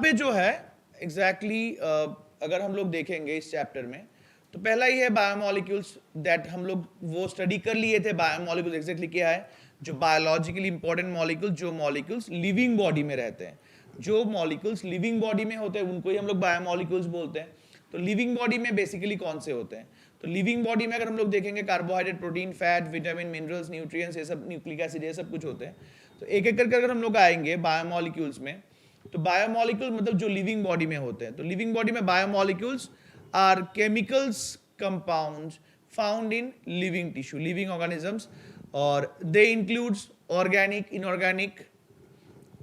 पे जो है एग्जैक्टली अगर हम लोग देखेंगे इस चैप्टर में, तो पहला ही है बायोमोलिक्यूल्स, दैट हम लोग वो स्टडी कर लिए थे। बायोमोलिक्यूल्स एग्जैक्टली क्या है? जो बायोलॉजिकली इंपॉर्टेंट मॉलिक्यूल्स, जो मॉलिक्यूल्स लिविंग बॉडी में रहते हैं, जो मॉलिक्यूल्स लिविंग बॉडी में होते हैं उनको ही हम लोग बायोमोलिक्यूल्स बोलते हैं। तो लिविंग बॉडी में बेसिकली कौन से होते हैं? तो लिविंग बॉडी में अगर हम लोग देखेंगे carbohydrate, protein, fat, vitamin, minerals, nutrients, ये सब, न्यूक्लिक एसिड, ये सब कुछ होते हैं। तो एक एक करके अगर हम लोग आएंगे बायोमोलिक्यूल्स में, तो बायोमोलिक्यूल मतलब जो लिविंग बॉडी में होते हैं। तो लिविंग बॉडी में biomolecules are chemicals compounds found in living tissue, living organisms, और they includes organic, inorganic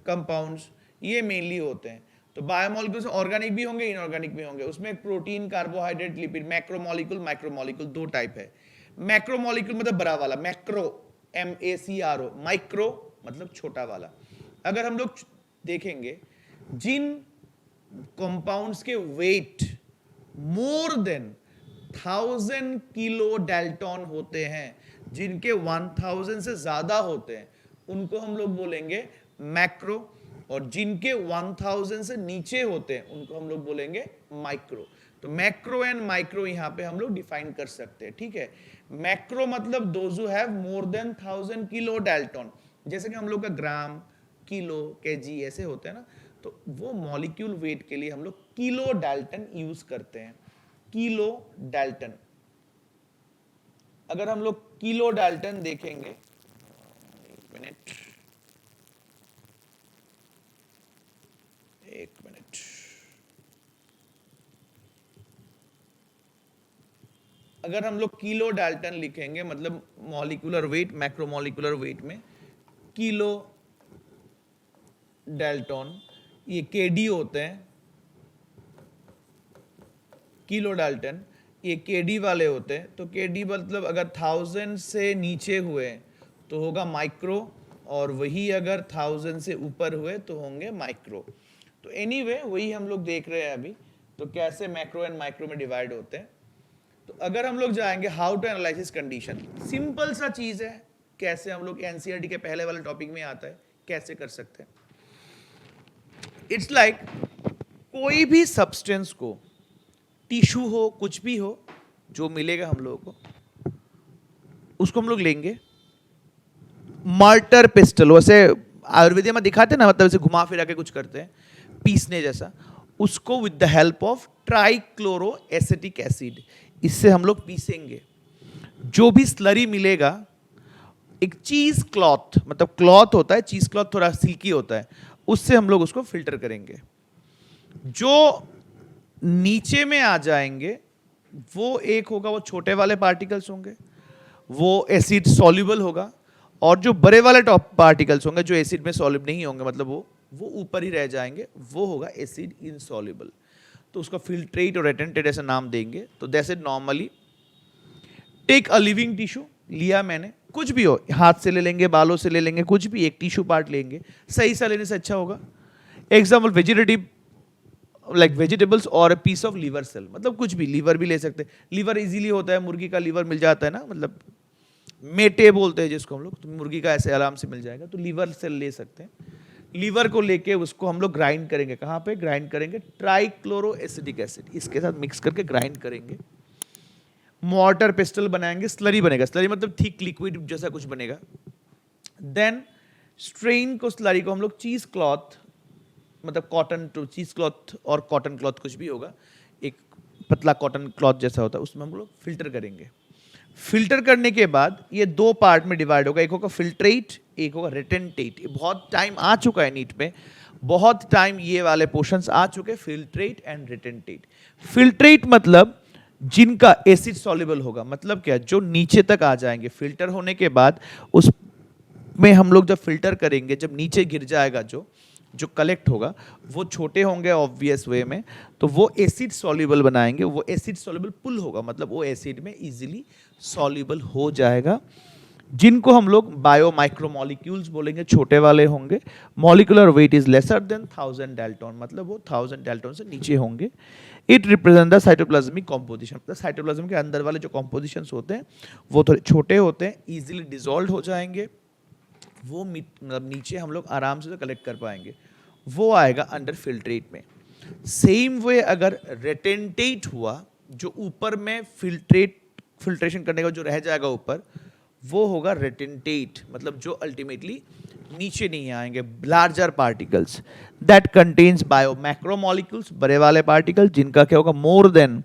compounds, ये मेनली होते हैं। तो बायोमोलिक्यूल्स ऑर्गेनिक भी होंगे, इनऑर्गेनिक भी होंगे। उसमें protein, carbohydrate, lipid, macromolecule, micromolecule, दो टाइप है। मैक्रोमोलिक्यूल मतलब बड़ा वाला, मैक्रो, MACRO, माइक्रो मतलब छोटा वाला। अगर हम लोग देखेंगे जिन कंपाउंड्स के weight more than 1000 kilo dalton होते हैं, जिनके 1000 से ज्यादा होते हैं, उनको हम लोग बोलेंगे मैक्रो, और जिनके 1000 से नीचे होते हैं उनको हम लोग बोलेंगे माइक्रो। तो मैक्रो एंड माइक्रो यहां पे हम लोग डिफाइन कर सकते हैं, ठीक है। मैक्रो मतलब those who have more than 1000 kilo Dalton, जैसे कि हम लोग का ग्राम, किलो, केजी ऐसे होते हैं ना, तो वो मॉलिक्यूल वेट के लिए हम लोग किलो डाल्टन यूज करते हैं। किलो डाल्टन, अगर हम लोग किलो डाल्टन देखेंगे, एक मिनट, अगर हम लोग किलो डाल्टन लिखेंगे मतलब मॉलिक्यूलर वेट, मैक्रोमोलिकुलर वेट में किलो डाल्टन, ये केडी होते हैं, किलो डाल्टन ये केडी वाले होते हैं। तो केडी मतलब अगर 1000 से नीचे हुए तो होगा माइक्रो, और वही अगर 1000 से ऊपर हुए तो होंगे माइक्रो। तो एनीवे वही हम लोग देख रहे हैं अभी, तो कैसे मैक्रो एंड माइक्रो में डिवाइड होते हैं। तो अगर हम लोग जाएंगे how to analysis condition, simple सा चीज है, कैसे हम लोग एनसीईआरटी के पहले वाले टॉपिक में आता है, कैसे कर सकते हैं। इट्स लाइक कोई भी सब्सटेंस को, टिश्यू हो, कुछ भी हो, जो मिलेगा हम लोगों को, उसको हम लोग लेंगे मार्टर पिस्टल, वैसे आयुर्वेद में दिखाते हैं ना, मतलब ऐसे घुमा फिरा के कुछ करते हैं पीसने जैसा, उसको with the help of trichloro acetic acid, इससे हम लोग पीसेंगे। जो भी स्लरी मिलेगा, एक चीज क्लॉथ, मतलब क्लॉथ होता है, चीज क्लॉथ थोड़ा सिल्की होता है, उससे हम लोग उसको फिल्टर करेंगे। जो नीचे में आ जाएंगे वो एक होगा, वो छोटे वाले पार्टिकल्स होंगे, वो एसिड सॉल्युबल होगा, और जो बड़े वाले टॉप पार्टिकल्स होंगे जो एसिड में सॉल्युबल नहीं होंगे, मतलब वो ऊपर ही रह जाएंगे, वो होगा एसिड इनसॉल्युबल। तो उसका फिल्ट्रेट और रेटेंटेट ऐसा नाम देंगे। तो that's it. Normally take a living tissue, लिया मैंने, कुछ भी हो, हाथ से ले लेंगे, बालों से ले लेंगे, कुछ भी एक टिश्यू पार्ट लेंगे, सही सा लेने से अच्छा होगा। एग्जाम्पल वेजिटेटिव, लाइक वेजिटेबल्स, और पीस ऑफ लीवर सेल, मतलब कुछ भी, लीवर भी ले सकते हैं। लीवर इजीली होता है, मुर्गी का लीवर मिल जाता है ना, मतलब मेटे बोलते हैं जिसको हम लोग, तो मुर्गी का ऐसे आराम से मिल जाएगा, तो लीवर सेल ले सकते हैं। लीवर को लेके उसको हम लोग ग्राइंड करेंगे, कहाँ पे ग्राइंड करेंगे? ट्राइक्लोरो एसिटिक एसिड, इसके साथ मिक्स करके ग्राइंड करेंगे। मॉर्टर पिस्टल बनाएंगे, स्लरी बनेगा, स्लरी मतलब थिक लिक्विड जैसा कुछ बनेगा। देन स्ट्रेन को, स्लरी को हम लोग चीज क्लॉथ, मतलब कॉटन टू चीज क्लॉथ और कॉटन क्लॉथ कुछ भी होगा, एक पतला कॉटन क्लॉथ जैसा होता है, उसमें हम लोग फिल्टर करेंगे। फिल्टर करने के बाद ये दो पार्ट में डिवाइड होगा, एक होगा फिल्ट्रेट, एक होगा रेटेंटेट। बहुत टाइम आ चुका है नीट में, बहुत टाइम ये वाले पोर्शंस आ चुके, फिल्ट्रेट एंड रेटेंटेट। फिल्ट्रेट मतलब जिनका एसिड सॉल्युबल होगा, मतलब क्या, जो नीचे तक आ जाएंगे फिल्टर होने के बाद, उसमें हम लोग जब फिल्टर करेंगे, जब नीचे गिर जाएगा जो कलेक्ट होगा, वो छोटे होंगे ऑब्वियस वे में, तो वो एसिड सॉल्युबल बनाएंगे। वो एसिड सॉल्युबल पुल होगा, मतलब वो एसिड में इजीली सॉल्युबल हो जाएगा, जिनको हम लोग बायो माइक्रोमोलिक्यूल्स बोलेंगे, छोटे वाले होंगे। Molecular weight is lesser than 1000 Dalton, मतलब वो 1000 डाल्टन से नीचे होंगे। It represent the cytoplasmic composition, मतलब साइटोप्लाज्म के अंदर वाले जो कॉम्पोजिशंस होते हैं वो थोड़े छोटे होते हैं, इजीली डिसॉल्व हो जाएंगे, वो मतलब नीचे हम लोग आराम से कलेक्ट कर पाएंगे। वो आएगा अंडर फिल्ट्रेट में। सेम वे अगर रेटेंटेट हुआ, जो ऊपर में फिल्ट्रेशन करने का जो रह जाएगा ऊपर, वो होगा रेटेंटेट, मतलब जो अल्टीमेटली नीचे नहीं आएंगे, larger particles that contains bio macromolecules, बड़े वाले पार्टिकल जिनका क्या होगा, more than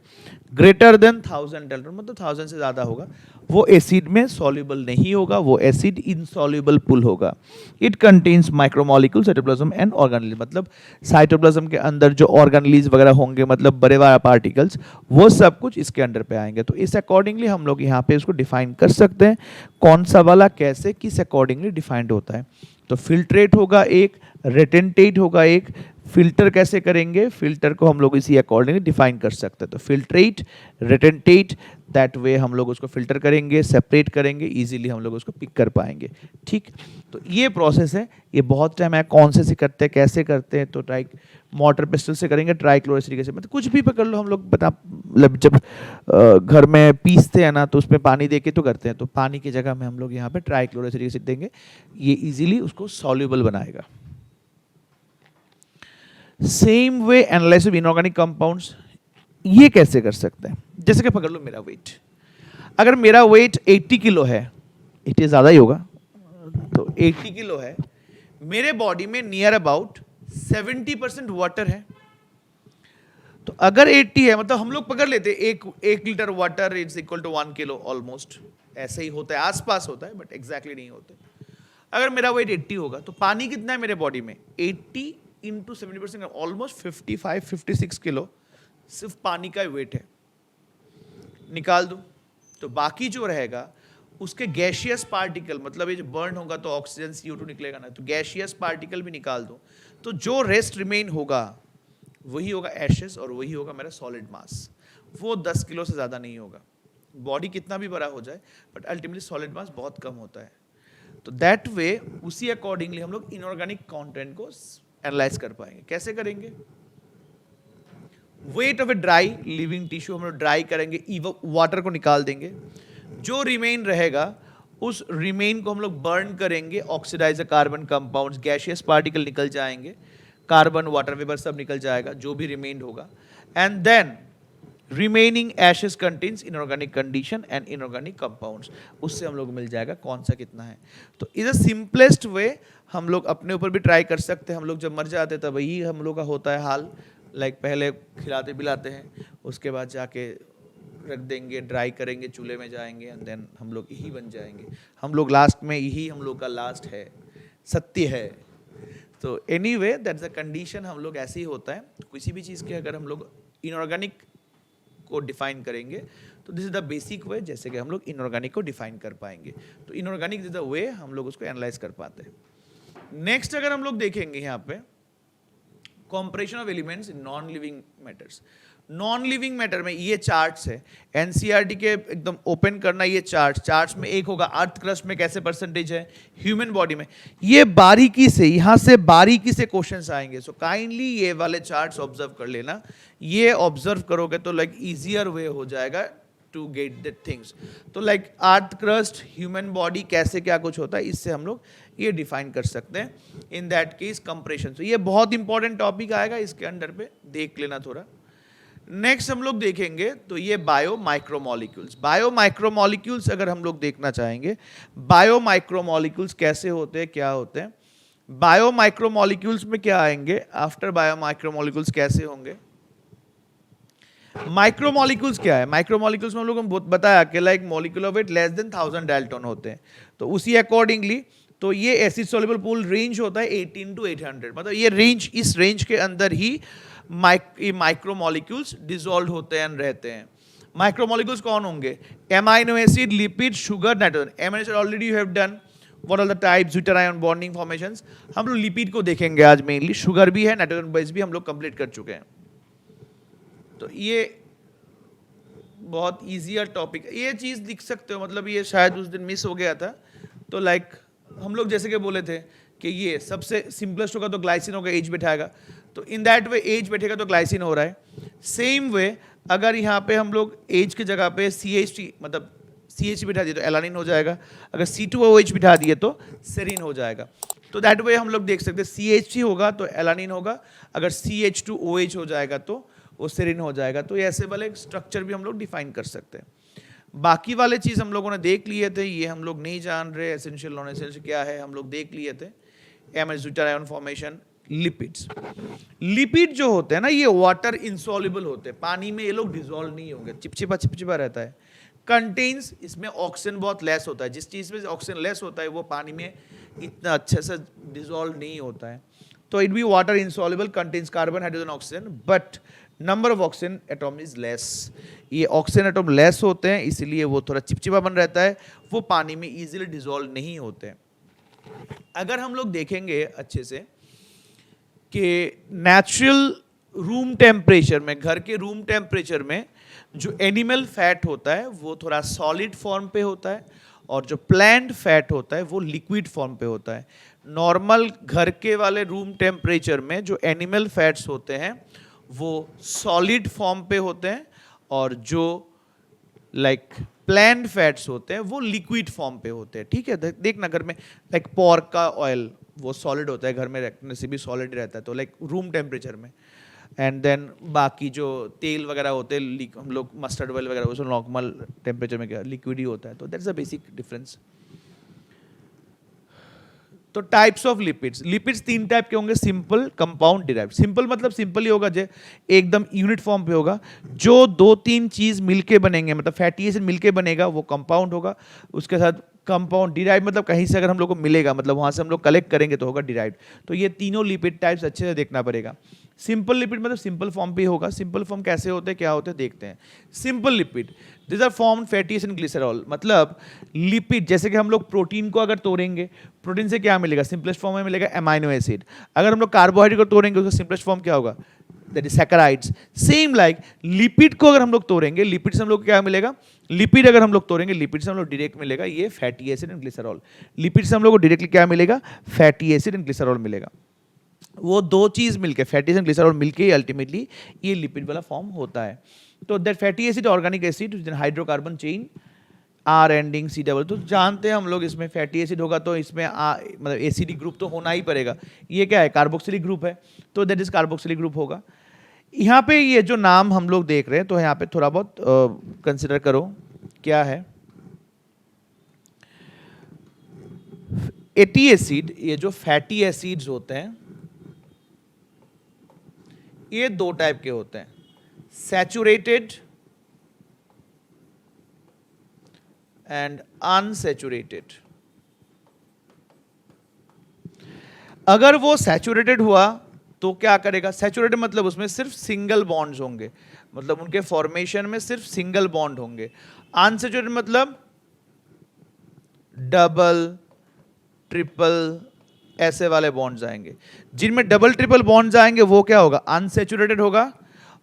greater than 1000 Dalton, मतलब 1000 से ज्यादा होगा, वो एसिड में सॉल्युबल नहीं होगा, वो एसिड इनसॉल्युबल पुल होगा। It contains micromolecule, cytoplasm and organelle, मतलब साइटोप्लाज्म के अंदर जो ऑर्गेनेल्स वगैरह होंगे, मतलब बड़े वाले पार्टिकल्स, वो सब कुछ इसके अंडर पे आएंगे। तो इस अकॉर्डिंगली हम लोग यहाँ पे इसको डिफाइन कर सकते हैं, कौन सा वाला कैसे किस अकॉर्डिंगली डिफाइंड होता है। तो फिल्ट्रेट होगा एक, रेटेंटेट होगा एक, फिल्टर कैसे करेंगे, फिल्टर को हम लोग इसी अकॉर्डिंगली डिफाइन कर सकते हैं। तो फिल्ट्रेट, रेटेंटेट, दैट वे हम लोग उसको फिल्टर करेंगे, सेपरेट करेंगे, इजीली हम लोग उसको पिक कर पाएंगे। ठीक, तो ये प्रोसेस है, ये बहुत टाइम है, कौन से करते हैं, कैसे करते हैं, तो ट्राई मोटर पिस्टल से करेंगे, ट्राइक्लोरोसिटिक से, मतलब कुछ भी पकड़ लो, हम लोग बता, मतलब जब घर में पीसते हैं ना, तो उसमें पानी देके तो करते हैं, तो पानी की जगह में हम लोग यहाँ पे ट्राइक्लोरोसिटिक एसिड देंगे, ये इजीली उसको सॉल्युबल बनाएगा। Same way analysis of inorganic compounds, ये कैसे कर सकते हैं, जैसे कि पकड़ लो मेरा वेट, अगर मेरा वेट 80 किलो है, 80 ज़्यादा ही होगा, तो 80 किलो है, मेरे बॉडी में नियर अबाउट 70% वाटर है, तो अगर 80 है, मतलब हम लोग पकड़ लेते एक litre water is equal to 1 kilo, almost ऐसे ही होता है, आसपास होता है, बट एग्जैक्टली नहीं होता। अगर मेरा वेट 80 होगा, तो पानी कितना है मेरे बॉडी में, 80 इंटू 70%, ऑलमोस्ट 55-56 किलो सिर्फ पानी का वेट है, निकाल दूं, तो बाकी जो रहेगा उसके गैशियस पार्टिकल, मतलब ये जो बर्न होगा तो ऑक्सीजन CO2 निकलेगा ना, तो गैशियस पार्टिकल भी निकाल दूं, तो जो रेस्ट रिमेन होगा वही होगा एशेस, और वही होगा मेरा सॉलिड मास, वो 10 किलो से ज़्यादा नहीं होगा। बॉडी कितना भी बड़ा हो जाए, बट अल्टीमेटली सॉलिड मास बहुत कम होता है। तो दैट वे उसी अकॉर्डिंगली हम लोग इनऑर्गेनिक कंटेंट को एनालाइज कर पाएंगे। कैसे करेंगे, weight of a dry living tissue हम लोग ड्राई करेंगे, वाटर को निकाल देंगे, जो रिमेन रहेगा उस रिमेन को हम लोग बर्न करेंगे, oxidise carbon compounds, gaseous particle निकल जाएंगे, कार्बन वाटर वेपर सब निकल जाएगा, जो भी रिमेन होगा, and then remaining ashes contains inorganic condition and inorganic compounds, उससे हम लोग मिल जाएगा कौन सा कितना है। तो इज द सिंपलेस्ट वे, हम लोग अपने ऊपर भी ट्राई कर सकते हैं, हम लोग जब मर जाते तब यही हम लोग का होता है हाल, लाइक पहले खिलाते पिलाते हैं, उसके बाद जाके रख देंगे, ड्राई करेंगे, चूल्हे में जाएंगे, एंड देन हम लोग यही बन जाएंगे, हम लोग लास्ट में यही हम लोग का लास्ट है, सत्य है। तो एनीवे दैट्स द कंडीशन, हम लोग ऐसे ही होता है। किसी भी चीज़ के अगर हम लोग इनऑर्गेनिक को डिफाइन करेंगे, तो this is the basic way, जैसे कि हम लोग इनऑर्गेनिक को डिफाइन कर पाएंगे। तो इनऑर्गेनिक इज द वे हम लोग उसको एनालाइज कर पाते हैं। नेक्स्ट अगर हम लोग देखेंगे यहाँ पे compression of elements in non living matters, non living matter में ये चार्ट्स है, एनसीईआरटी के एकदम ओपन करना, ये चार्ट्स में एक होगा अर्थ क्रस्ट में कैसे परसेंटेज है, ह्यूमन बॉडी में, ये बारीकी से, यहाँ से बारीकी से क्वेश्चंस आएंगे। सो काइंडली ये वाले चार्ट्स ऑब्जर्व कर लेना, ये ऑब्जर्व करोगे तो लाइक इजियर वे हो जाएगा टू गेट द थिंग्स। तो like earth crust, human body, कैसे क्या कुछ होता है, इससे हम लोग ये डिफाइन कर सकते हैं। इन दैट केस कंप्रेशन, तो ये बहुत इंपॉर्टेंट टॉपिक आएगा, इसके अंडर पे देख लेना थोड़ा। नेक्स्ट हम लोग देखेंगे तो ये बायो माइक्रोमोलिक्यूल्स, बायो माइक्रोमोलिक्यूल्स अगर हम लोग देखना चाहेंगे, बायो माइक्रोमोलिक्यूल्स कैसे होते हैं, क्या होते हैं, बायो माइक्रोमोलिक्यूल्स में क्या आएंगे, आफ्टर बायो माइक्रोमोलिक्यूल्स कैसे होंगे। माइक्रोमोलिक्यूल्स क्या है, माइक्रोमोलिक्यूल्स में हम लोगों ने बताया कि like molecular weight less than 1000 Dalton होते हैं, तो उसी अकॉर्डिंगली तो ये एसिड सॉल्युबल पूल रेंज होता है 18 to 800, मतलब ये रेंज, इस रेंज के अंदर ही माइक्रोमोलिक्यूल्स डिसॉल्व होते हैं, रहते हैं। माइक्रोमोलिक्यूल्स कौन होंगे, amino acid, lipid, sugar, nitrogen. Amino acid already you have done, what are the types, zwitter ion bonding formations. हम लोग लिपिड को देखेंगे आज मेनली, शुगर भी है, नाइट्रोजन बेस भी हम लोग कंप्लीट कर चुके हैं। तो ये बहुत ईजियर टॉपिक, ये चीज़ लिख सकते हो, मतलब ये शायद उस दिन मिस हो गया था। तो लाइक हम लोग जैसे कि बोले थे कि ये सबसे सिंपलेस्ट होगा तो ग्लाइसिन होगा, एज बैठाएगा, तो इन दैट वे एज बैठेगा तो ग्लाइसिन हो रहा है। सेम वे अगर यहाँ पे हम लोग एज की जगह पे CH मतलब CH बिठा दिए तो एलानिन हो जाएगा, अगर C2OH बिठा दिए तो सेरीन हो जाएगा। तो दैट वे हम लोग देख सकते हैं CH3 होगा तो एलानिन होगा, अगर CH2OH हो जाएगा तो वो सेरिन हो जाएगा। तो ये ऐसे वाले स्ट्रक्चर भी हम लोग डिफाइन कर सकते हैं। बाकी वाले चीज़ हम लोगों ने देख लिए थे, ये हम लोग नहीं जान रहे एसेंशियल नॉन एसेंशियल क्या है, हम लोग देख लिए थे। MS ion formation, lipids. Lipid जो होते हैं ना ये वाटर इंसॉल्युबल होते हैं, पानी में ये लोग डिसॉल्व नहीं होंगे, चिपचिपा रहता है। कंटेन्स, इसमें ऑक्सीजन बहुत लेस होता है, जिस चीज़ में ऑक्सीजन लेस होता है वो पानी में इतना अच्छे से डिसॉल्व नहीं होता है। तो it be water insoluble, contains carbon, hydrogen, oxygen, but number of oxygen atom is less. ये ऑक्सीजन एटॉम लेस होते हैं इसलिए वो थोड़ा चिपचिपा बन रहता है, वो पानी में इजीली डिसॉल्व नहीं होते हैं। अगर हम लोग देखेंगे अच्छे से कि नेचुरल रूम टेम्परेचर में, घर के रूम टेम्परेचर में जो एनिमल फैट होता है वो थोड़ा सॉलिड फॉर्म पे होता है, और जो प्लांट फैट होता है वो लिक्विड फॉर्म पे होता है। नॉर्मल घर के वाले रूम टेम्परेचर में जो एनिमल फैट्स होते हैं वो सॉलिड फॉर्म पे होते हैं, और जो प्लांट फैट्स होते हैं वो लिक्विड फॉर्म पे होते हैं। ठीक है, देखना घर में पोर्क का ऑयल वो सॉलिड होता है, घर में रखने से भी सॉलिड रहता है, तो रूम टेम्परेचर में। एंड देन बाकी जो तेल वगैरह होते हैं, हम लोग मस्टर्ड ऑयल वगैरह, वो नॉर्मल टेम्परेचर में क्या लिक्विड ही होता है। तो दैट्स अ बेसिक डिफरेंस। तो types of lipids, lipids 3 type के होंगे, सिंपल, कंपाउंड, डिराइव्ड। सिंपल मतलब सिंपल ही होगा, जो एकदम यूनिट फॉर्म पे होगा, जो 2-3 चीज मिलके बनेंगे, मतलब फैटी एसिड मिलके बनेगा वो कंपाउंड होगा। उसके साथ कंपाउंड, डिराइव मतलब कहीं से अगर हम लोग को मिलेगा, मतलब वहां से हम लोग कलेक्ट करेंगे तो होगा डिराइव्ड। तो ये तीनों लिपिड टाइप्स अच्छे से देखना पड़ेगा। सिंपल लिपिड मतलब सिंपल फॉर्म पे होगा। सिंपल फॉर्म कैसे होते हैं, क्या होते हैं, देखते हैं। Simple lipid, this are formed fatty acid and glycerol. मतलब लिपिड, जैसे कि हम लोग प्रोटीन को अगर तोड़ेंगे, प्रोटीन से क्या मिलेगा, सिंपलेस्ट फॉर्म में मिलेगा अमाइनो एसिड। अगर हम लोग कार्बोहाइड्रेट को तोड़ेंगे उसका सिंपलेस्ट फॉर्म क्या होगा, that is saccharides. Same like lipid को अगर हम लोग तोड़ेंगे, लिपिड से हम लोग क्या मिलेगा, लिपिड अगर हम लोग तोड़ेंगे, लिपिड से हम लोग डायरेक्ट मिलेगा ये fatty acid and glycerol. Lipid से हम लोग को डायरेक्टली क्या मिलेगा, फैटी एसिड एंड ग्लिसरॉल मिलेगा। वो 2 चीज मिलके, फैटी एसिड ग्लिसरॉल मिलके अल्टीमेटली ये लिपिड वाला फॉर्म होता है। तो that fatty acid, organic acid, hydrocarbon chain, are ending C double. तो जानते हैं हम लोग इसमें फैटी एसिड होगा तो इसमें मतलब एसिडिक ग्रुप तो होना ही पड़ेगा। ये क्या है, कार्बोक्सिलिक ग्रुप है, तो दैट इज कार्बोक्सिलिक ग्रुप होगा। यहाँ पे ये जो नाम हम लोग देख रहे हैं, तो यहाँ पे थोड़ा बहुत कंसिडर करो क्या है। एटी एसिड, ये जो फैटी एसिड्स होते हैं ये 2 टाइप के होते हैं, सैचुरेटेड एंड अनसैचुरेटेड। अगर वो सैचुरेटेड हुआ तो क्या करेगा, सैचुरेटेड मतलब उसमें सिर्फ सिंगल बॉन्ड्स होंगे, मतलब उनके फॉर्मेशन में सिर्फ सिंगल बॉन्ड होंगे। अनसैचुरेटेड मतलब डबल, ट्रिपल, ऐसे वाले बॉन्ड्स आएंगे। जिनमें डबल ट्रिपल बॉन्ड्स आएंगे वो क्या होगा, अनसैचुरेटेड होगा,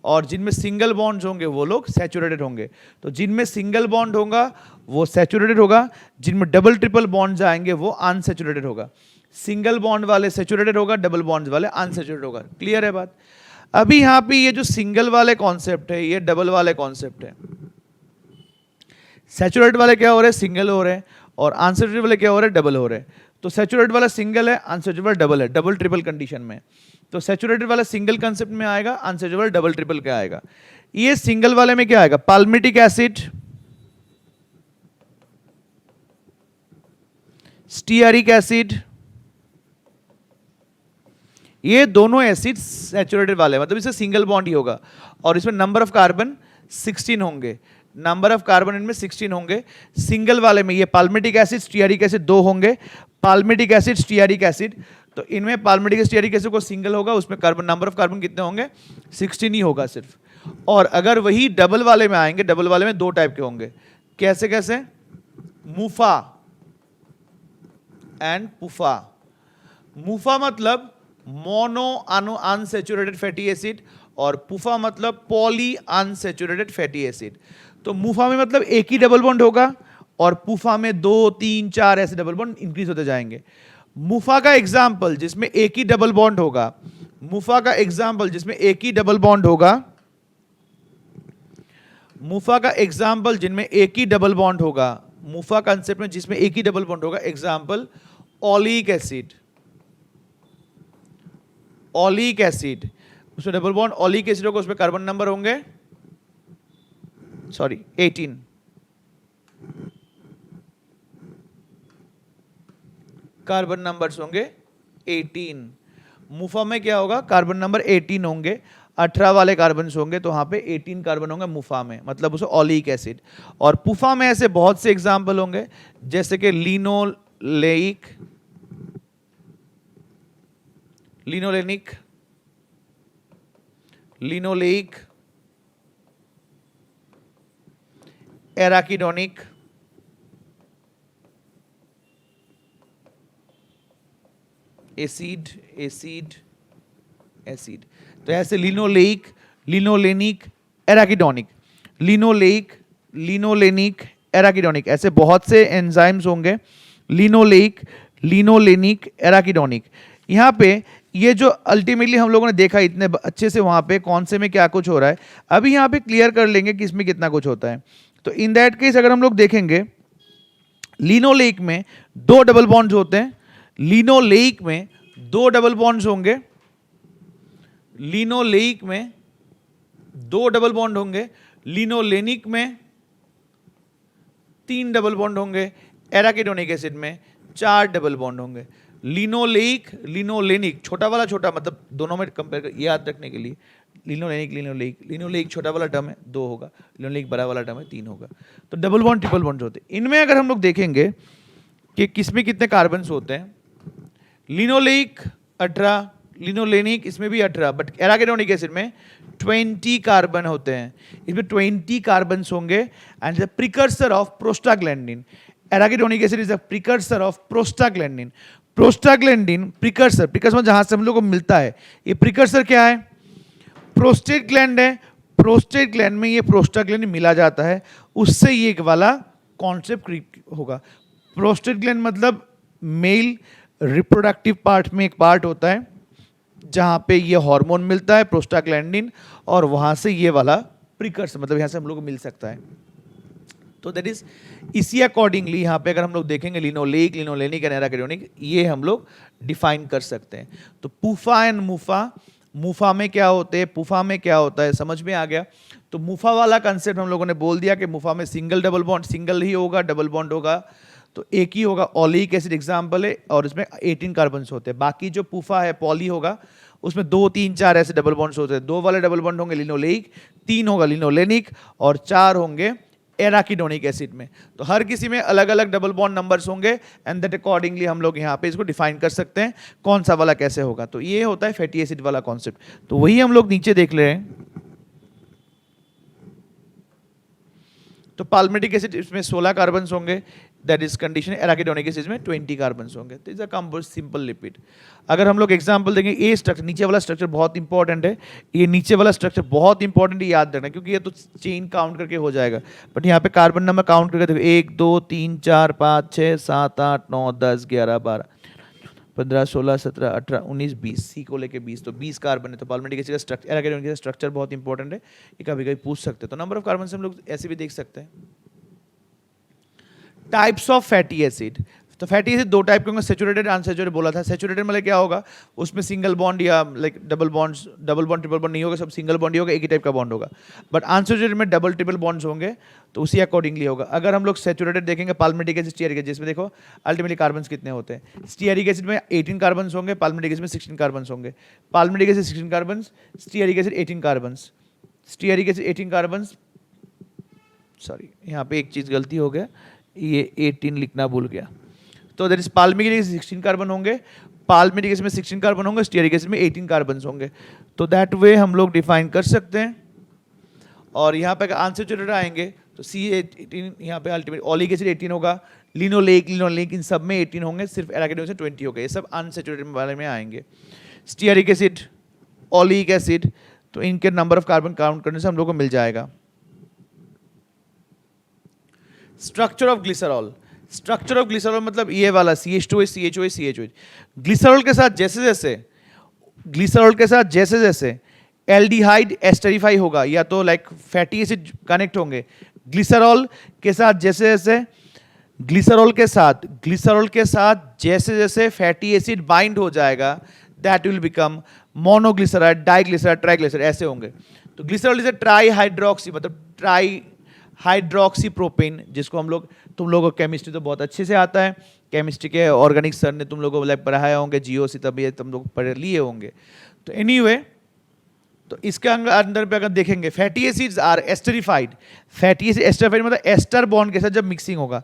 और जिनमें सिंगल बॉन्ड्स होंगे वो लोग सैचुरेटेड होंगे। तो जिनमें सिंगल बॉन्ड होगा वो सैचुरेटेड होगा, जिनमें डबल ट्रिपल बॉन्ड्स आएंगे वो अनसैचुरेटेड होगा। सिंगल बॉन्ड वाले सैचुरेटेड होगा, डबल बॉन्ड्स वाले अनसैचुरेटेड होगा। क्लियर है बात। अभी यहां पे ये जो सिंगल वाले कॉन्सेप्ट है, ये डबल वाले कॉन्सेप्ट है। सैचुरेटेड वाले क्या हो रहे हैं, सिंगल हो रहे हैं, और अनसैचुरेटेड वाले क्या हो रहे हैं, डबल हो रहे हैं। तो सैचुरेटेड वाला सिंगल है, अनसैचुरेटेड वाला डबल है, डबल ट्रिपल कंडीशन में। तो सैचुरेटेड वाला सिंगल कंसेप्ट में आएगा, अनसैचुरेटेड वाला डबल ट्रिपल क्या आएगा। ये सिंगल वाले में क्या आएगा, पाल्मिटिक एसिड, स्टीयरिक एसिड, ये दोनों एसिड सैचुरेटेड वाले, मतलब इससे सिंगल बॉन्ड ही होगा, और इसमें नंबर ऑफ कार्बन 16 होंगे, नंबर ऑफ कार्बन इनमें 16 होंगे। सिंगल वाले में ये पाल्मिटिक एसिड, स्टीयरिक एसिड 2 होंगे, पाल्मिटिक एसिड, स्टीयरिक एसिड। तो इनमें पाल्मिटिक स्टीयरिक एसिड को सिंगल होगा, उसमें कार्बन, नंबर ऑफ कार्बन कितने होंगे, 16 ही होगा सिर्फ। और अगर वही डबल वाले में आएंगे, डबल वाले में 2 टाइप के होंगे। कैसे कैसे, मुफा एंड पुफा। मुफा मतलब मोनो अनसैचुरेटेड फैटी एसिड, और पुफा मतलब पॉली अनसैचुरेटेड फैटी एसिड। तो मुफा में मतलब एक ही डबल बॉन्ड होगा, और पुफा में 2, 3, 4 ऐसे डबल बॉन्ड इंक्रीज होते जाएंगे। मुफा का एग्जाम्पल जिसमें एक ही डबल बॉन्ड होगा, मुफा का एग्जाम्पल जिसमें एक ही डबल बॉन्ड होगा, मुफा का एग्जाम्पल जिनमें एक ही डबल बॉन्ड होगा, मुफा कंसेप्ट में जिसमें एक ही डबल बॉन्ड होगा, example oleic acid, oleic acid, उसमें डबल बॉन्ड ऑलिक एसिड होगा, उसमें कार्बन नंबर होंगे 18, कार्बन नंबर्स होंगे 18। मुफा में क्या होगा, कार्बन नंबर 18 होंगे, 18 वाले कार्बन होंगे, तो वहां पे 18 कार्बन होंगे मुफा में, मतलब उसे ऑलिक एसिड। और पुफा में ऐसे बहुत से एग्जाम्पल होंगे, जैसे कि लिनोलेनिक, लिनोलेइक, एराकिडोनिक, एसिड, तो ऐसे linoleic, linolenic, arachidonic, linolenic, arachidonic, ऐसे बहुत से एंजाइम्स होंगे, लिनोलेइक, लिनोलेनिक, एराकिडोनिक। यहाँ पे ये जो अल्टीमेटली हम लोगों ने देखा इतने अच्छे से, वहां पे कौन से में क्या कुछ हो रहा है, अभी यहाँ पे क्लियर कर लेंगे कि इसमें कितना कुछ होता है। तो इन दैट केस अगर हम लोग देखेंगे, लिनोलेइक में 2 डबल बॉन्ड्स होते हैं, लिनोलेइक में 2 डबल बॉन्ड्स होंगे, लिनोलेइक में 2 डबल बॉन्ड होंगे, लिनोलेनिक में 3 डबल बॉन्ड होंगे, एराकिडोनिक एसिड में 4 डबल बॉन्ड होंगे। लिनोलेइक, लिनोलेनिक, छोटा वाला छोटा, मतलब दोनों में कंपेयर कर याद रखने के लिए, लिनोलेनिक, लिनोलेइक छोटा वाला टर्म है 2 होगा, लिनोलेनिक बड़ा वाला टर्म है 3 होगा। तो डबल बॉन्ड ट्रिपल बॉन्ड होते हैं। इनमें अगर हम लोग देखेंगे कि किसमें कितने कार्बन होते हैं, लिनोलेइक 18, लिनोलेनिक इसमें भी 18, बट एराकिडोनिक एसिड में 20 कार्बन होते हैं, इसमें 20 कार्बन होंगे, and the precursor of prostaglandin. Arachidonic acid is the precursor of prostaglandin. Prostaglandin precursor, precursor जहां से हम लोग को मिलता है, ये प्रिकर्सर क्या है, प्रोस्टेट ग्लैंड है। प्रोस्टेट ग्लैंड में ये प्रोस्टाग्लैंडिन मिला जाता है, उससे ये एक वाला कॉन्सेप्ट होगा। प्रोस्टेट ग्लैंड मतलब मेल रिप्रोडक्टिव पार्ट में एक पार्ट होता है जहां पे ये हार्मोन मिलता है प्रोस्टाग्लैंडिन, और वहां से ये वाला प्रिकर्सर, मतलब यहां से हम लोग को मिल सकता है। तो दैट इज, इसी अकॉर्डिंगली यहाँ पे अगर हम लोग देखेंगे लिनोलेइक, लिनोलेनिक एंड एराकिडोनिक, ये हम लोग डिफाइन कर सकते हैं। तो पुफा एंड मुफा, मुफा में क्या होते हैं, पुफा में क्या होता है, समझ में आ गया। तो मुफा वाला कंसेप्ट हम लोगों ने बोल दिया कि मुफा में सिंगल डबल बॉन्ड, सिंगल ही होगा, डबल बॉन्ड होगा तो एक ही होगा, ऑलिक एसिड एग्जाम्पल है, और इसमें 18 कार्बन होते हैं। बाकी जो पुफा है पॉली होगा, उसमें 2, 3, 4 ऐसे डबल बॉन्ड्स होते हैं। 2 वाले डबल बॉन्ड होंगे लिनोलेइक, 3 होगा लिनोलेनिक, और 4 होंगे एराकिडोनिक एसिड में। तो हर किसी में अलग अलग डबल बॉन्ड नंबर्स होंगे, एंड दैट अकॉर्डिंगली हम लोग यहाँ पे इसको डिफाइन कर सकते हैं कौन सा वाला कैसे होगा। तो ये होता है फैटी एसिड वाला कॉन्सेप्ट। तो वही हम लोग नीचे देख ले रहे हैं। तो पाल्मिटिक एसिड इसमें 16 कार्बन होंगे, that is condition. Arachidonic acid में 20 कार्बन होंगे। तो is a compound simple lipid. अगर हम लोग एग्जांपल देंगे, ए स्ट्रक्चर, नीचे वाला स्ट्रक्चर बहुत इंपॉर्टेंट है, ये नीचे वाला स्ट्रक्चर बहुत इंपॉर्टेंट है, याद रखना, क्योंकि ये तो चेन काउंट करके हो जाएगा, बट यहाँ पे कार्बन नंबर काउंट करके देखो, 1 2 3 4 5 6 7 8 9 10 11 12 15 16 17 18 19 20, सी को लेके 20, तो 20 कार्बन है। तो पाल्मिटिक एसिड का स्ट्रक्चर, एराकिडोनिक एसिड का स्ट्रक्चर बहुत इंपॉर्टेंट है, ये कभी कभी पूछ सकते हैं। तो नंबर ऑफ कार्बन से हम लोग ऐसे भी देख सकते हैं। टाइप्स ऑफ फैटी एसिड, तो फैटी एसिड 2 टाइप के होंगे, सैचुरेटेड, अनसैचुरेटेड बोला था। सैचुरेटेड मतलब क्या होगा, उसमें सिंगल बॉन्ड या like double bond triple bond नहीं होगा, सब सिंगल बॉन्ड ही होगा, एक ही टाइप का बॉन्ड होगा। बट अनसैचुरेटेड में डबल ट्रिपल बॉन्ड्स होंगे, तो उसी अकॉर्डिंगली होगा। अगर हम लोग सैचुरेटेड देखेंगे, पाल्मिटिक एसिड, स्टीयरिक एसिड, जिसमें देखो अल्टीमेटली कार्बन कितने होते हैं। स्टीयरिक एसिड में 18 कार्बन होंगे, पाल्मिटिक एसिड में 16 कार्बन होंगे। Palmitic acid 16 carbon, stearic acid 18 carbon. Stearic acid 18 carbon, sorry यहाँ पे एक चीज़ गलती हो गया, ये 18 लिखना भूल गया। तो that is palmitic acid 16 carbon होंगे, पाल्मिटिक एसिड में 16 कार्बन होंगे, स्टीयरिक एसिड में 18 कार्बन होंगे। तो दैट वे हम लोग डिफाइन कर सकते हैं। और यहाँ पे अनसैचुरेटेड आएंगे तो C18, यहाँ पे अल्टीमेट ऑलिक एसिड 18 होगा, लिनोलेइक इन सब में 18 होंगे, सिर्फ एराकिडोनिक से 20 हो गए, ये सब अनसैचुरेटेड वाले में आएंगे। स्टीयरिक एसिड, ऑलिक एसिड, तो इनके नंबर ऑफ कार्बन काउंट करने से हम लोग को मिल जाएगा। Structure of glycerol, structure of glycerol मतलब ये वाला CH2H CHOH CHOH। ग्लिसरॉल के साथ जैसे जैसे एल्डिहाइड एस्टरीफाई होगा, या तो लाइक फैटी एसिड कनेक्ट होंगे ग्लिसरॉल के साथ, जैसे ग्लिसरॉल के साथ जैसे जैसे फैटी एसिड बाइंड हो जाएगा, that will become monoglyceride, diglyceride, triglyceride, ऐसे होंगे। तो glycerol is a try hydroxy, मतलब ट्राई हाइड्रोक्सी प्रोपेन, जिसको हम लोग, तुम लोगों को केमिस्ट्री तो बहुत अच्छे से आता है, केमिस्ट्री के ऑर्गेनिक सर ने तुम लोगों को लाइक पढ़ाया होंगे, जीओसी तब ये तुम लोग पढ़ लिए होंगे। तो एनीवे, तो इसके अंदर पे अगर देखेंगे fatty acids are esterified, fatty acid esterified मतलब एस्टर बॉन्ड के साथ जब मिक्सिंग होगा,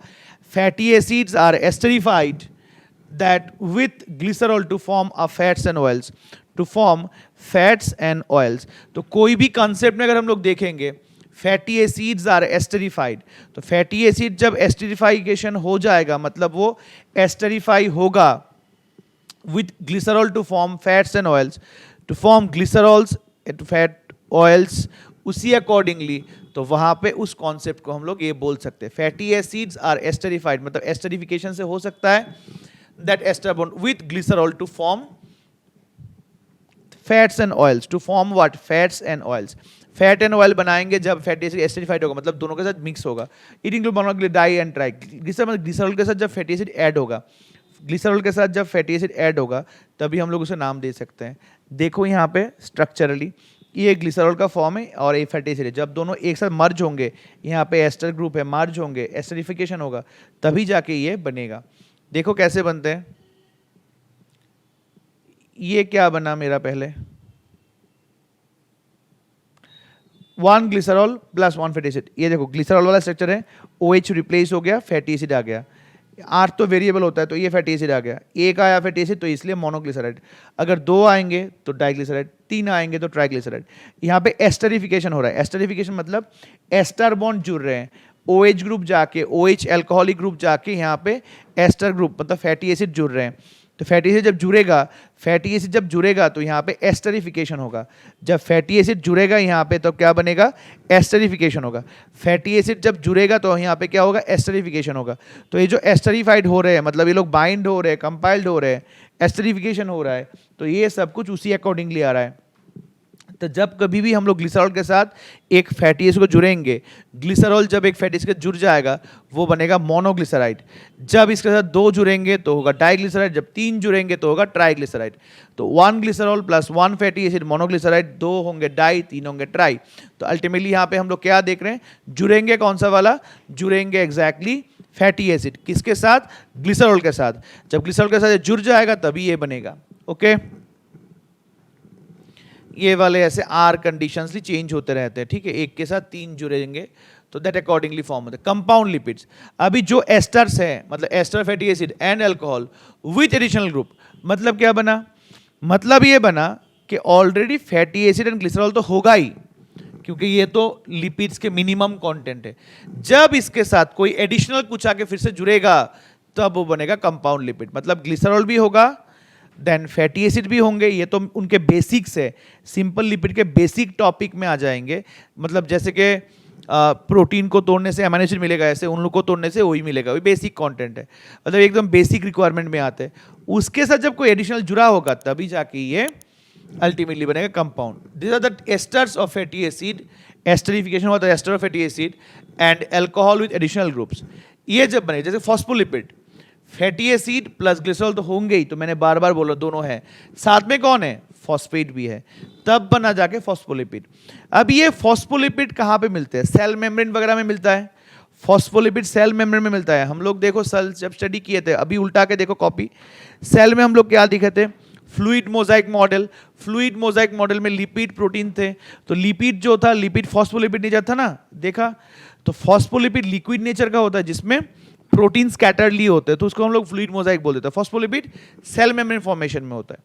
fatty acids are esterified that with glycerol to form a fats and oils, to form fats and oils. तो कोई भी कॉन्सेप्ट में अगर हम लोग देखेंगे फैटी एसिड्स आर एस्टरिफाइड, तो फैटी एसिड जब एस्टरिफिकेशन हो जाएगा मतलब वो एस्टरिफाई होगा with glycerol to form fats and oils, to form glycerols to fat oils, उसी अकॉर्डिंगली तो वहां पे उस कॉन्सेप्ट को हम लोग ये बोल सकते हैं फैटी एसिड्स आर एस्टरिफाइड, मतलब एस्टरिफिकेशन से हो सकता है that ester bond with glycerol to form fats and oils, to form what, fats and oils. Fat and oil बनाएंगे जब फैटी एसिड एस्टरिफाइड होगा, मतलब दोनों के साथ मिक्स होगा। It include di and tri, glycerol के साथ जब फैटी एसिड ऐड होगा, ग्लिसरॉल के साथ जब फैटी एसिड ऐड होगा तभी हम लोग उसे नाम दे सकते हैं। देखो यहाँ पे स्ट्रक्चरली ये ग्लिसरॉल का फॉर्म है और ये फैटी एसिड है, जब दोनों एक साथ मर्ज होंगे, यहाँ पे एस्टर ग्रुप है, मर्ज होंगे, एस्टरिफिकेशन होगा, तभी जाके ये बनेगा। देखो कैसे बनते हैं, ये क्या बना मेरा पहले, 1 ग्लिसरॉल प्लस 1 फैटी एसिड, ये देखो ग्लिसरॉल वाला स्ट्रक्चर है, OH रिप्लेस हो गया, फैटी एसिड आ गया, R तो वेरिएबल होता है तो ये फैटी एसिड आ गया, एक आया फैटी एसिड तो इसलिए मोनोग्लिसराइड, अगर 2 आएंगे तो डाइग्लिसराइड, 3 आएंगे तो ट्राइग्लिसराइड। यहाँ पे एस्टरिफिकेशन हो रहा है, एस्टरिफिकेशन मतलब एस्टर बॉन्ड जुड़ रहे हैं, OH ग्रुप जाके, OH एल्कोहलिक ग्रुप जाके यहाँ पे एस्टर ग्रुप मतलब फैटी एसिड जुड़ रहे हैं। तो फैटी एसिड जब जुड़ेगा, फैटी एसिड जब जुड़ेगा तो यहाँ पे एस्टरिफिकेशन होगा, जब फैटी एसिड जुड़ेगा यहाँ पे तो क्या बनेगा, एस्टरिफिकेशन होगा। फैटी एसिड जब जुड़ेगा तो यहाँ पे क्या होगा, एस्टरिफिकेशन होगा। तो ये जो एस्टरिफाइड हो रहे हैं मतलब ये लोग बाइंड हो रहे हैं, कंपाइल्ड हो रहे हैं, एस्टरिफिकेशन हो रहा है, तो ये सब कुछ उसी अकॉर्डिंगली आ रहा है। तो जब कभी भी हम लोग ग्लिसरॉल के साथ एक फैटी एसिड को जुड़ेंगे, ग्लिसरॉल जब एक फैटी एसिड के जुड़ जाएगा वो बनेगा मोनोग्लिसराइड, जब इसके साथ 2 जुड़ेंगे तो होगा डाइग्लिसराइड, जब 3 जुड़ेंगे तो होगा ट्राइग्लिसराइड। तो 1 glycerol plus 1 fatty acid monoglyceride, 2 होंगे डाई, 3 होंगे ट्राई। तो अल्टीमेटली यहाँ पे हम लोग क्या देख रहे हैं, जुड़ेंगे कौन सा वाला, जुड़ेंगे एग्जैक्टली फैटी एसिड, किसके साथ, ग्लिसरॉल के साथ। जब ग्लिसरॉल के साथ जुड़ जाएगा तभी ये बनेगा। ओके, ये वाले ऐसे आर कंडीशंसली चेंज होते रहते हैं, ठीक है, एक के साथ 3 जुड़ेंगे तो दैट अकॉर्डिंगली फॉर्म होते हैं कंपाउंड लिपिड्स। अभी जो एस्टर्स है मतलब ester fatty acid and alcohol with additional group, मतलब क्या बना, मतलब ये बना कि already fatty acid and glycerol तो होगा ही, क्योंकि ये तो लिपिड्स के मिनिमम कंटेंट है। जब इसके साथ कोई एडिशनल कुछ आके फिर से जुड़ेगा तब वो बनेगा कंपाउंड लिपिड, मतलब ग्लिसरॉल भी होगा, देन फैटी एसिड भी होंगे, ये तो उनके बेसिक्स है, सिंपल लिपिड के बेसिक टॉपिक में आ जाएंगे। मतलब जैसे कि प्रोटीन को तोड़ने से अमीनो एसिड मिलेगा, ऐसे उन लोग को तोड़ने से वही मिलेगा, वही बेसिक कंटेंट है, मतलब एकदम बेसिक रिक्वायरमेंट में आते हैं। उसके साथ जब कोई एडिशनल जुड़ा होगा तभी जाके ये अल्टीमेटली बनेगा compound. This are the esters of fatty acid, esterification होता है ester of fatty acid and alcohol with additional groups. ये जब बने, जैसे phospholipid, fatty acid plus glycerol तो होंगे ही, तो मैंने बार बार बोला दोनों है, साथ में कौन है, फॉस्फेट भी है, तब बना जाके फॉस्फोलिपिड। अब ये फॉस्फोलिपिड कहाँ पे मिलते हैं, सेल मेम्ब्रेन वगैरह में मिलता है, फॉस्फोलिपिड सेल मेम्ब्रेन में मिलता है। हम लोग देखो सेल जब स्टडी किए थे, अभी उल्टा के देखो कॉपी, सेल में हम लोग क्या दिखे थे, fluid Mosaic model, fluid Mosaic model में लिपिड प्रोटीन थे, तो लिपिड जो था, लिपिड फॉस्फोलिपिड नेचर था ना, देखा, तो फॉस्फोलिपिड लिक्विड नेचर का होता है जिसमें प्रोटीन स्कैटर्डली होते हैं, तो उसको हम लोग फ्लूइड मोजाइक बोल देते हैं। फॉस्फोलिपिड सेल मेम्ब्रेन फॉर्मेशन में होता है।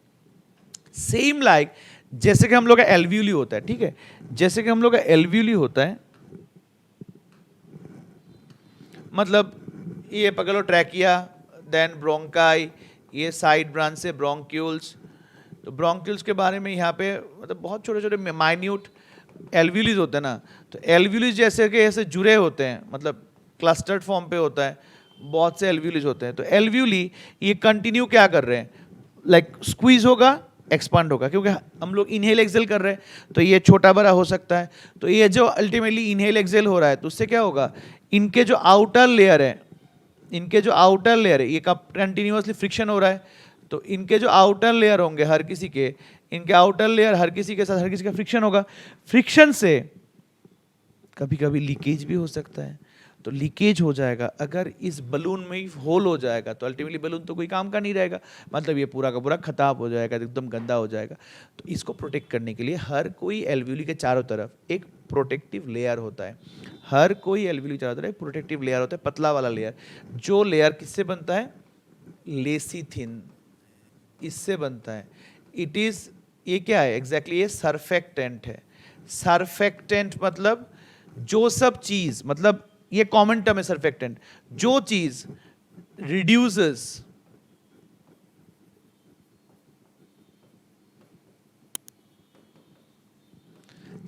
सेम लाइक जैसे कि हम लोग का एल्व्यूली होता है, ठीक है, जैसे कि हम लोग का एल्व्यूली होता है, मतलब ये पकड़ लो ट्रैकिया, देन ब्रोंकाई, ये साइड ब्रांच से ब्रोंक्यूल्स। तो ब्रोंक्यूल्स के बारे में यहाँ पे मतलब बहुत छोटे छोटे माइन्यूट एल्व्यूलीज होते हैं ना, तो एल्व्यूलीज जैसे कि ऐसे जुड़े होते हैं, मतलब क्लस्टर्ड फॉर्म पे होता है, बहुत से एल्व्यूलीज होते हैं। तो एल्व्यूली ये कंटिन्यू क्या कर रहे हैं, लाइक स्क्वीज होगा, एक्सपांड होगा, क्योंकि हम लोग इनहेल एक्सेल कर रहे हैं, तो ये छोटा बड़ा हो सकता है। तो ये जो अल्टीमेटली इनहेल एक्सेल हो रहा है, तो उससे क्या होगा, इनके जो आउटर लेयर है, इनके जो आउटर लेयर है, ये कंटिन्यूअसली फ्रिक्शन हो रहा है, तो इनके जो आउटर लेयर होंगे हर किसी के, इनके आउटर लेयर हर किसी के साथ हर किसी का फ्रिक्शन होगा, फ्रिक्शन से कभी कभी लीकेज भी हो सकता है। तो लीकेज हो जाएगा, अगर इस बलून में ही होल हो जाएगा तो अल्टीमेटली बलून तो कोई काम का नहीं रहेगा, मतलब ये पूरा का पूरा खराब हो जाएगा, एकदम गंदा हो जाएगा। तो इसको प्रोटेक्ट करने के लिए हर कोई एल्वियोली के चारों तरफ एक प्रोटेक्टिव लेयर होता है, हर कोई एल्वियोली के चारों तरफ एक प्रोटेक्टिव लेयर होता है, पतला वाला लेयर। जो लेयर किससे बनता है? लेसिथिन, इससे बनता है। इट इज, ये क्या है एग्जैक्टली? ये सरफेक्टेंट है। सरफेक्टेंट मतलब जो सब चीज, मतलब ये कॉमन टर्म है सरफेक्टेंट, जो चीज रिड्यूसेस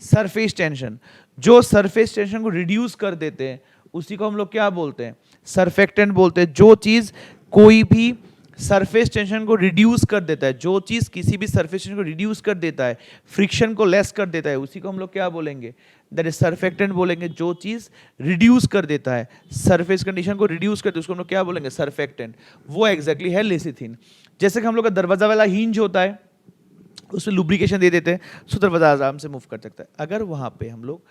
सरफेस टेंशन, जो सरफेस टेंशन को रिड्यूस कर देते हैं उसी को हम लोग क्या बोलते हैं? सरफेक्टेंट बोलते हैं। जो चीज कोई भी सरफेस टेंशन को रिड्यूस कर देता है, जो चीज किसी भी सरफेस टेंशन को रिड्यूस कर देता है, फ्रिक्शन को लेस कर देता है, उसी को हम लोग क्या बोलेंगे? दैट इज सरफेक्टेंट बोलेंगे। जो चीज रिड्यूस कर देता है, सरफेस कंडीशन को रिड्यूस करते है, उसको हम लोग क्या बोलेंगे? सरफेक्टेंट। वो एग्जैक्टली है लेसिथिन। जैसे कि हम लोग का दरवाजा वाला हिंज होता है, उसमें लुब्रिकेशन दे देते हैं, सो दरवाजा आराम से मूव कर सकता है। अगर वहां पे हम लोग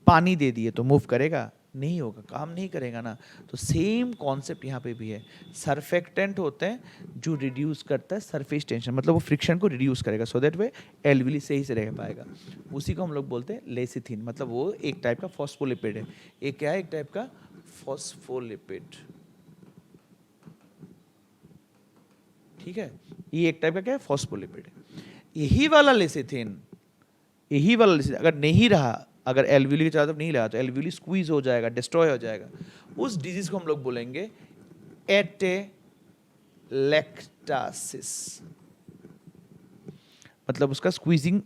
पानी दे दिए तो मूव करेगा? नहीं होगा, काम नहीं करेगा ना। तो सेम कॉन्सेप्ट यहाँ पे भी है। सरफेक्टेंट होते हैं जो रिड्यूस करता है सरफेस टेंशन, मतलब वो फ्रिक्शन को रिड्यूस करेगा, सो दैट वे एल्वियोली सही से रह पाएगा। उसी को हम लोग बोलते हैं लेसिथिन, मतलब वो एक टाइप का फॉस्फोलिपिड है। एक क्या है? एक टाइप का फॉस्फोलिपिड, ठीक है। ये एक टाइप का क्या है? फॉस्फोलिपिड। यही वाला लेसिथिन, यही वाला लेसिथिन अगर नहीं रहा, अगर एल्वियोली की चारों तरफ नहीं लगा तो एल्वियोली स्क्वीज हो जाएगा, डिस्ट्रॉय हो जाएगा। उस डिजीज को हम लोग बोलेंगे एटेलेक्टासिस, मतलब उसका स्क्वीजिंग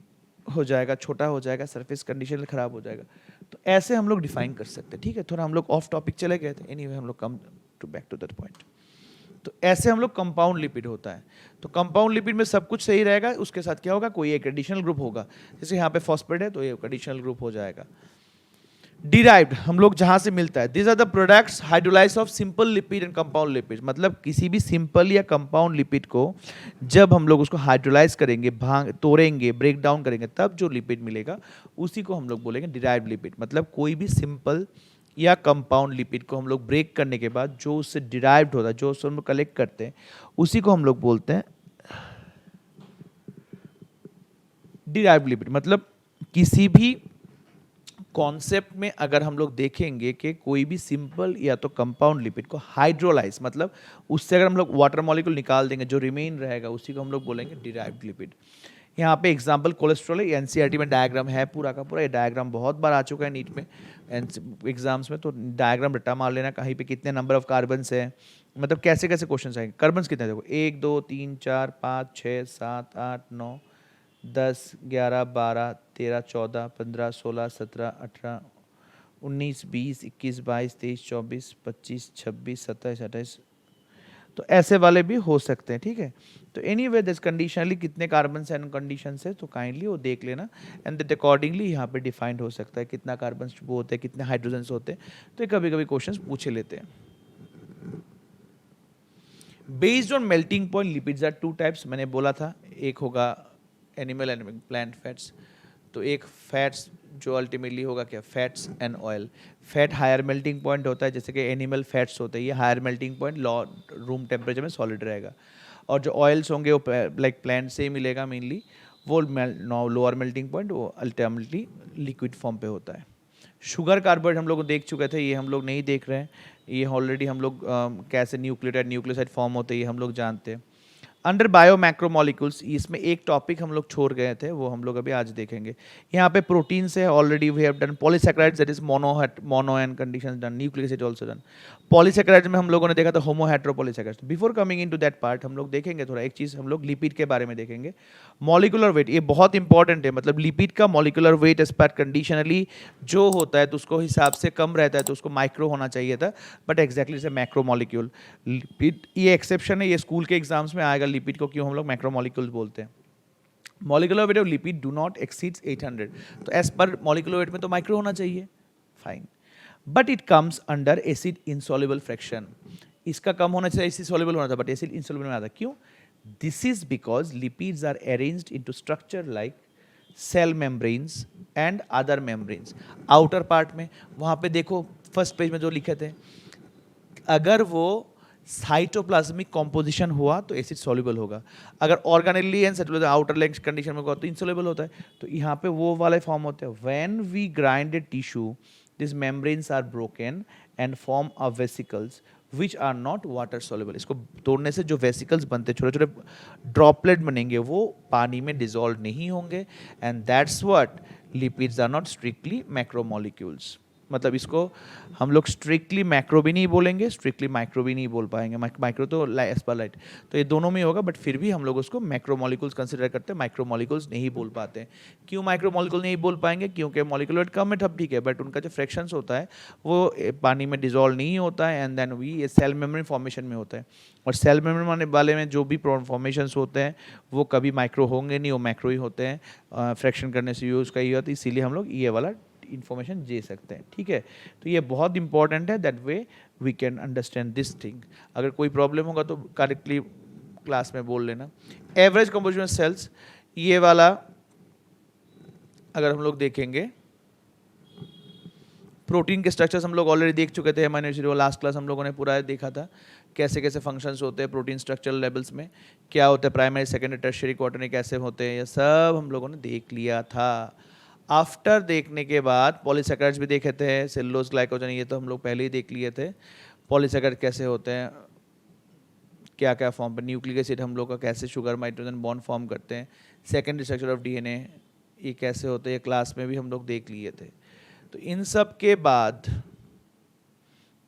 हो जाएगा, छोटा हो जाएगा, सरफेस कंडीशन खराब हो जाएगा। तो ऐसे हम लोग डिफाइन कर सकते हैं, ठीक है। थोड़ा हम लोग ऑफ टॉपिक चले गए थे, एनीवे हम लोग come to back to that point. तो ऐसे हम लोग कंपाउंड लिपिड होता है। तो कंपाउंड लिपिड में सब कुछ सही रहेगा, उसके साथ क्या होगा? कोई एक एडिशनल ग्रुप होगा। जैसे यहाँ पे फॉस्फेट है तो ये एडिशनल ग्रुप हो जाएगा। डिराइव्ड हम लोग जहां से मिलता है, this are the products hydrolyse of simple lipid and compound lipid, मतलब किसी भी सिंपल या कंपाउंड लिपिड को जब हम लोग उसको हाइड्रोलाइज करेंगे, भांग तोड़ेंगे, ब्रेक डाउन करेंगे, तब जो लिपिड मिलेगा उसी को हम लोग बोलेंगे डिराइव्ड लिपिड। मतलब कोई भी सिंपल या कंपाउंड लिपिड को हम लोग ब्रेक करने के बाद जो उससे डिराइव्ड होता है, जो उससे हम लोग कलेक्ट करते हैं, उसी को हम लोग बोलते हैं डिराइव्ड लिपिड। मतलब किसी भी कॉन्सेप्ट में अगर हम लोग देखेंगे कि कोई भी सिंपल या तो कंपाउंड लिपिड को हाइड्रोलाइज, मतलब उससे अगर हम लोग वाटर मॉलिक्यूल निकाल देंगे, जो रिमेन रहेगा उसी को हम लोग बोलेंगे डिराइव्ड लिपिड। यहाँ पे एग्जांपल कोलेस्ट्रॉल है, एनसीईआरटी में डायग्राम है पूरा का पूरा। ये डायग्राम बहुत बार आ चुका है नीट में, एग्जाम्स में, तो डायग्राम रट्टा मार लेना कहीं पे कितने नंबर ऑफ कार्बन्स है, मतलब कैसे कैसे क्वेश्चन आएंगे। कार्बन्स कितने देखो, 1 2 3 4 5 6 7 8 9 10 11 12 13 14 15 16 17 18 19 20 21 22 23 24 25 26 27 28, तो ऐसे वाले भी हो सकते हैं, ठीक है। तो एनीवे दिस कंडीशनली कितने कार्बन एंड कंडीशन है तो काइंडली वो देख लेना, एंड दैट अकॉर्डिंगली यहाँ पे डिफाइंड हो सकता है कितना कार्बन वो होते हैं, कितने हाइड्रोजन्स होते हैं। तो कभी कभी क्वेश्चंस पूछे लेते हैं। Based on melting point lipids are two types, मैंने बोला था, एक होगा एनिमल एंड प्लांट फैट्स, तो एक फैट्स जो अल्टीमेटली होगा क्या, fats and oil. Fat higher melting point होता है, जैसे कि एनिमल फैट्स होते हैं, ये higher melting point room temperature में सॉलिड रहेगा, और जो ऑयल्स होंगे वो लाइक प्लांट से ही मिलेगा मेनली, वो लोअर मेल्टिंग पॉइंट, वो अल्टीमेटली लिक्विड फॉर्म पे होता है। शुगर कार्बोहाइड्रेट हम लोग देख चुके थे, ये हम लोग नहीं देख रहे हैं, ये ऑलरेडी हम लोग कैसे न्यूक्लियोसाइड फॉर्म होते हैं ये हम लोग जानते हैं। अंडर बायो मैक्रोमोलिक्यूल्स, इसमें एक टॉपिक हम लोग छोड़ गए थे, वो हम लोग अभी आज देखेंगे। यहाँ पे प्रोटीन से already we have done polysaccharides, that is mono and conditions done, nucleic acid also done. Polysaccharides में हम लोगों ने देखा था homo heteropolysaccharides. Before coming into that part हम लोग देखेंगे थोड़ा एक चीज, हम लोग लिपिड के बारे में देखेंगे। मॉलिकुलर वेट, ये बहुत इंपॉर्टेंट है, मतलब लिपिड का मॉलिकुलर वेट एज पर कंडीशनली जो होता है तो उसको हिसाब से कम रहता है, तो उसको माइक्रो होना चाहिए था, but exactly it's a macro molecule. Lipid ये एक्सेप्शन है, ये स्कूल के एग्जाम्स में आएगा, लिपिड को क्यों हम लोग मैक्रोमोलिक्यूल्स बोलते हैं। Molecular weight of lipid do not exceeds 800, तो एज पर मॉलिक्यूलर वेट में तो माइक्रो होना चाहिए, fine, but it comes under acid insoluble fraction. इसका कम होना चाहिए, एसिड सॉल्युबल होना था, बट एसिड इंसॉल्युबल में आता, क्यों? This is because lipids are arranged into structure like cell membranes and other membranes. Outer part में वहाँ पे देखो फर्स्ट पेज में जो लिखे थे, अगर वो साइटोप्लाज्मिक कॉम्पोजिशन हुआ तो एसिड सॉल्युबल होगा, अगर organelle and cellular outer length condition में हुआ तो इनसॉल्युबल होता है. तो यहाँ पे वो वाले फॉर्म होते हैं. When we grind a tissue, this membranes are broken and form a vesicles which are not water soluble. इसको तोड़ने से जो वेसिकल्स बनते हैं, छोटे छोटे ड्रॉपलेट बनेंगे, वो पानी में डिजोल्व नहीं होंगे. And that's what lipids are not strictly macromolecules. मतलब इसको हम लोग स्ट्रिक्टली मैक्रो भी नहीं बोलेंगे, स्ट्रिक्टली माइक्रो भी नहीं बोल पाएंगे. माइक्रो तो एज पर लाइट, तो ये दोनों में होगा, बट फिर भी हम लोग उसको मैक्रोमोलिक्यूल्स कंसिडर करते हैं, माइक्रोमोलिक्यूल्स नहीं बोल पाते हैं. क्यों माइक्रोमोलिक्यूल नहीं बोल पाएंगे? क्योंकि मॉलिक्यूल वेट कम है, तब ठीक है, बट उनका जो फ्रैक्शंस होता है वो पानी में डिजोल्व नहीं होता है. And then we cell membrane formation में होता है. और सेल मेम्ब्रेन वाले में जो भी फॉर्मेशंस होते हैं वो कभी माइक्रो होंगे नहीं, वो मैक्रो ही होते हैं. फ्रैक्शन करने से यूज़ का ये होता है, इसीलिए हम लोग ये वाला इन्फॉर्मेशन दे सकते हैं. ठीक है, तो ये बहुत इंपॉर्टेंट है. That way we can understand this thing. अगर कोई प्रॉब्लम होगा तो करेक्टली क्लास में बोल लेना. एवरेज कंपोजिशन ऑफ सेल्स, ये वाला अगर हम लोग देखेंगे, प्रोटीन के स्ट्रक्चर्स हम लोग ऑलरेडी देख चुके थे. अमीनो एसिड लास्ट क्लास हम लोगों ने पूरा देखा था, कैसे कैसे फंक्शंस होते हैं प्रोटीन स्ट्रक्चरल लेवल्स में, क्या होता है प्राइमरी सेकेंडरी टर्शियरी क्वार्टरनरी कैसे होते हैं, ये सब हम लोगों ने देख लिया था. आफ्टर देखने के बाद पॉलीसैकेराइड्स भी देखे थे, सेलुलोज, ग्लाइकोजन, ये तो हम लोग पहले ही देख लिए थे. पॉलीसैकेराइड कैसे होते हैं, क्या क्या फॉर्म पर, न्यूक्लिक एसिड हम लोग का कैसे शुगर नाइट्रोजन बॉन्ड फॉर्म करते हैं, सेकेंडरी स्ट्रक्चर ऑफ डीएनए ये कैसे होते हैं, क्लास में भी हम लोग देख लिए थे. तो इन सब के बाद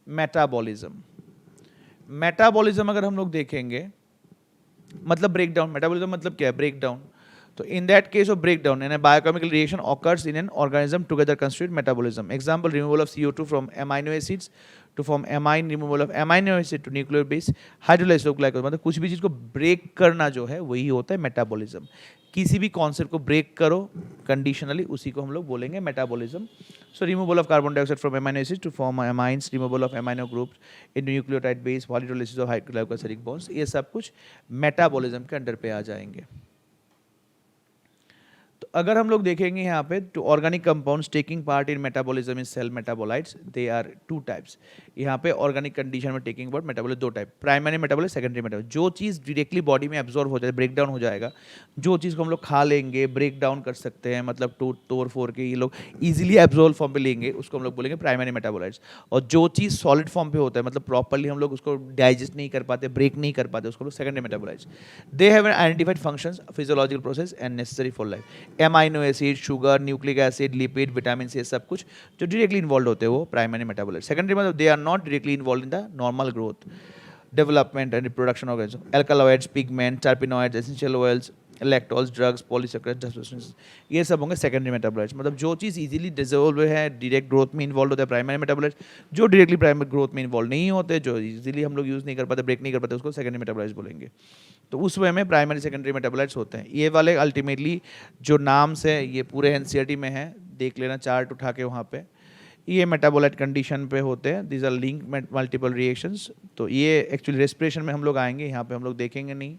मेटाबॉलिज्म. मेटाबॉलिज्म अगर हम लोग देखेंगे, मतलब ब्रेकडाउन. मेटाबॉलिज्म मतलब क्या है? Breakdown. So in that case of breakdown, and a biochemical reaction occurs in an organism together constitute metabolism. Example, removal of CO2 from amino acids to form amine, removal of amino acid to nuclear base, hydrolysis of glycogen. मतलब कुछ भी चीज़ को break करना जो है वही होता है मेटाबॉलिज्म. किसी भी कॉन्सेप्ट को ब्रेक करो कंडीशनली, उसी को हम लोग बोलेंगे metabolism. So removal of carbon dioxide from amino acids to form amines, removal of amino groups into nucleotide base, hydrolysis of glycosidic bonds, ये सब कुछ मेटाबॉलिज्म के अंडर पे आ जाएंगे. तो अगर हम लोग देखेंगे यहाँ पे, two organic compounds taking part in metabolism in cell metabolites, they are two types. यहाँ पे ऑर्गेनिक कंडीशन में टेकिंग पार्ट मेटाबॉलिज्म दो type, primary metabolism, secondary metabolism. जो चीज़ डायरेक्टली बॉडी में एब्जॉर्ब हो जाए, ब्रेक डाउन हो जाएगा, जो चीज़ को हम लोग खा लेंगे, ब्रेक डाउन कर सकते हैं, मतलब तोड़ फोड़ के ये लोग इजीली एब्जॉर्ब फॉर्म पे लेंगे, उसको हम लोग बोलेंगे प्राइमरी मेटाबॉलाइट्स. और जो चीज़ सॉलिड फॉर्म पे होता है, मतलब प्रॉपरली हम लोग उसको डाइजेस्ट नहीं कर पाते, ब्रेक नहीं कर पाते, उसको लोग secondary metabolites. They have an identified functions, physiological process and necessary for life. Amino acid, sugar, nucleic acid, lipid, vitamin, ये सब कुछ जो डायरेक्टली इन्वॉल्व होते हैं वो प्राइमरी मेटाबॉलाइट. सेकेंडरी मतलब they are not directly involve in the normal growth, development and reproduction organism. Alkaloids, pigment, terpenoids, essential oils, lactose, drugs, polysaccharides, ये सब होंगे सेकेंडरी मेटाबॉलाइट्स. मतलब जो चीज़ इजीली डिजोल्व है, डायरेक्ट ग्रोथ में इन्वॉल्व होता है, प्राइमरी मेटाबॉलाइट्स. जो डायरेक्टली प्राइमरी ग्रोथ में इन्वॉल्व नहीं होते, जो इजीली हम लोग यूज़ नहीं कर पाते, ब्रेक नहीं कर पाते, उसको सेकेंडरी मेटाबॉलाइट्स बोलेंगे. तो उस वे में प्राइमरी सेकेंडरी मेटाबॉलाइट्स होते हैं. ये वाले अल्टीमेटली जो नाम से ये पूरे एनसीईआरटी में है, देख लेना चार्ट उठा के वहाँ पे, ये मेटाबोलाइट कंडीशन पे होते हैं. These are link multiple reactions. तो ये एक्चुअली रेस्पिरेशन में हम लोग आएंगे, यहाँ पे हम लोग देखेंगे नहीं.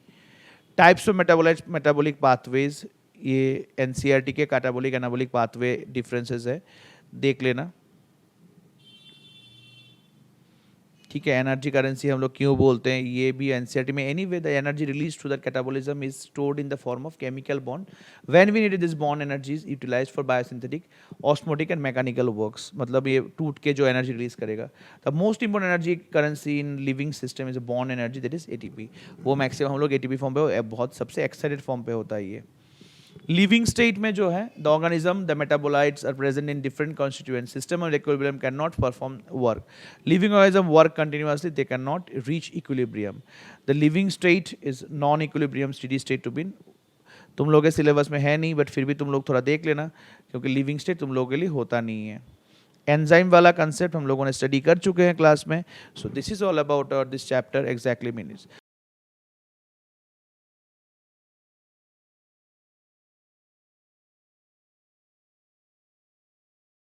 Types of metabolites, metabolic pathways, ये एनसीईआरटी के कैटाबॉलिक एनाबॉलिक पाथवे डिफरेंसेस है, देख लेना. ठीक है, एनर्जी करेंसी हम लोग क्यों बोलते हैं, ये भी एनसीईआरटी में. Anyway the energy release through the catabolism is stored in the form of chemical bond. When we need this bond energy is utilised for biosynthetic, osmotic and mechanical works. मतलब ये टूट के जो एनर्जी रिलीज करेगा. The most important energy currency in living system is bond energy, that is ATP. वो maximum हम लोग ATP form पे, बहुत सबसे एक्साइटेड फॉर्म पे होता है ये. लिविंग स्टेट में जो है, the organism, the metabolites are present in different constituent system of equilibrium can not perform work. Living organism work continuously, they can not reach equilibrium. The living state is non equilibrium steady state to be. तुम लोगों के syllabus में है नहीं, but फिर भी तुम लोग थोड़ा देख लेना, क्योंकि लिविंग स्टेट तुम लोगों के लिए होता नहीं है. एंजाइम वाला कंसेप्ट हम लोगों ने स्टडी कर चुके हैं क्लास में. So this is all about this chapter exactly means.